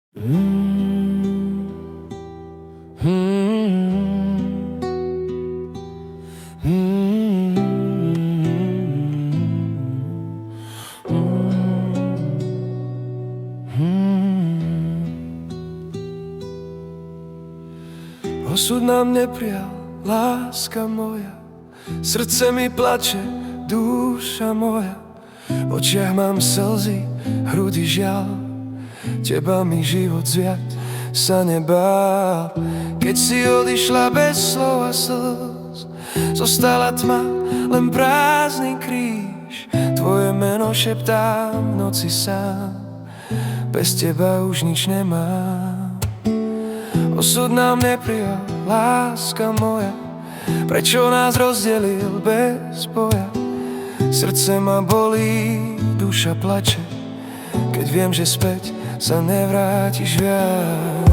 Osud nám neprijal, láska moja, srdce mi plače, duša moja. V očiach mám slzy, hrudi žiaľ, teba mi život zviať sa nebál. Keď si odišla bez slov a slz, zostala tma, len prázdny kríž. Tvoje meno šeptám v noci sám, bez teba už nič nemám. Osud nám neprijal, láska moja, prečo nás rozdelil bez boja? Srdce ma bolí, duša plače, keď viem, že späť sa nevrátiš viac.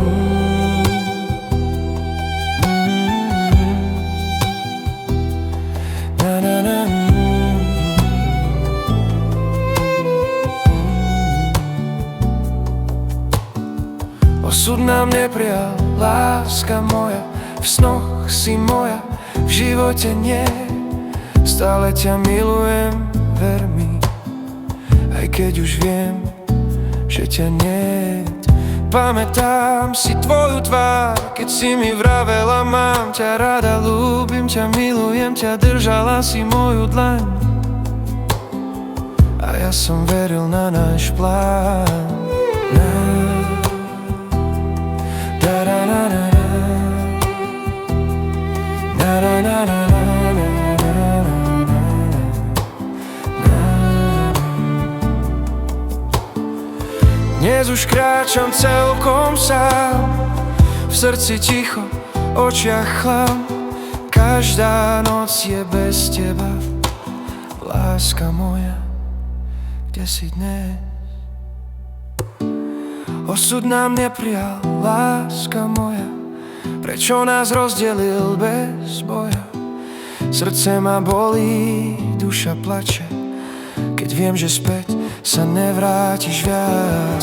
Osud nám neprijal, láska moja, v snoch si moja, v živote nie. Stále ťa milujem, ver mi, aj keď už viem, že ťa niet. Pamätám si tvoju tvár, keď si mi vravela, mám ťa rada, ľúbim ťa, milujem ťa, držala si moju dlaň. A ja som veril na náš plán. Dnes už kráčam celkom sám, v srdci ticho, očiach chlam. Každá noc je bez teba, láska moja, kde si dnes? Osud nám neprijal, láska moja, prečo nás rozdelil bez boja? Srdce ma bolí, duša plače, keď viem, že späť sa nevrátiš viac.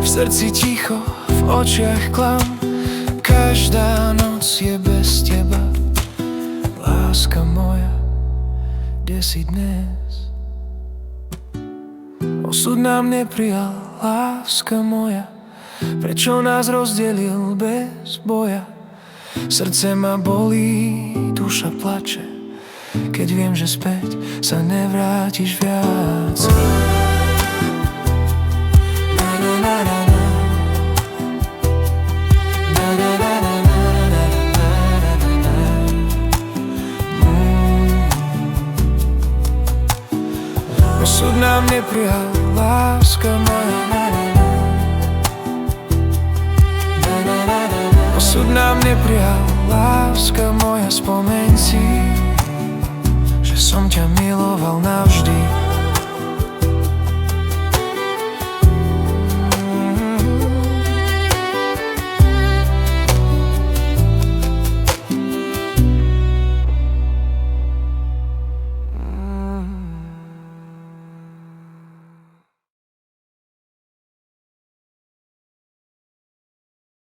V srdci ticho, v očiach klam. Každá noc je bez teba, láska moja, kde si dnes? Osud nám neprijal, láska moja, prečo nás rozdelil bez boja? Srdce ma bolí, duša plače, keď viem, že späť sa nevrátiš viac. Osud nám neprijal, láska moja. Osud nám neprijal, láska moja. Spomeň si, že som ťa miloval navždy.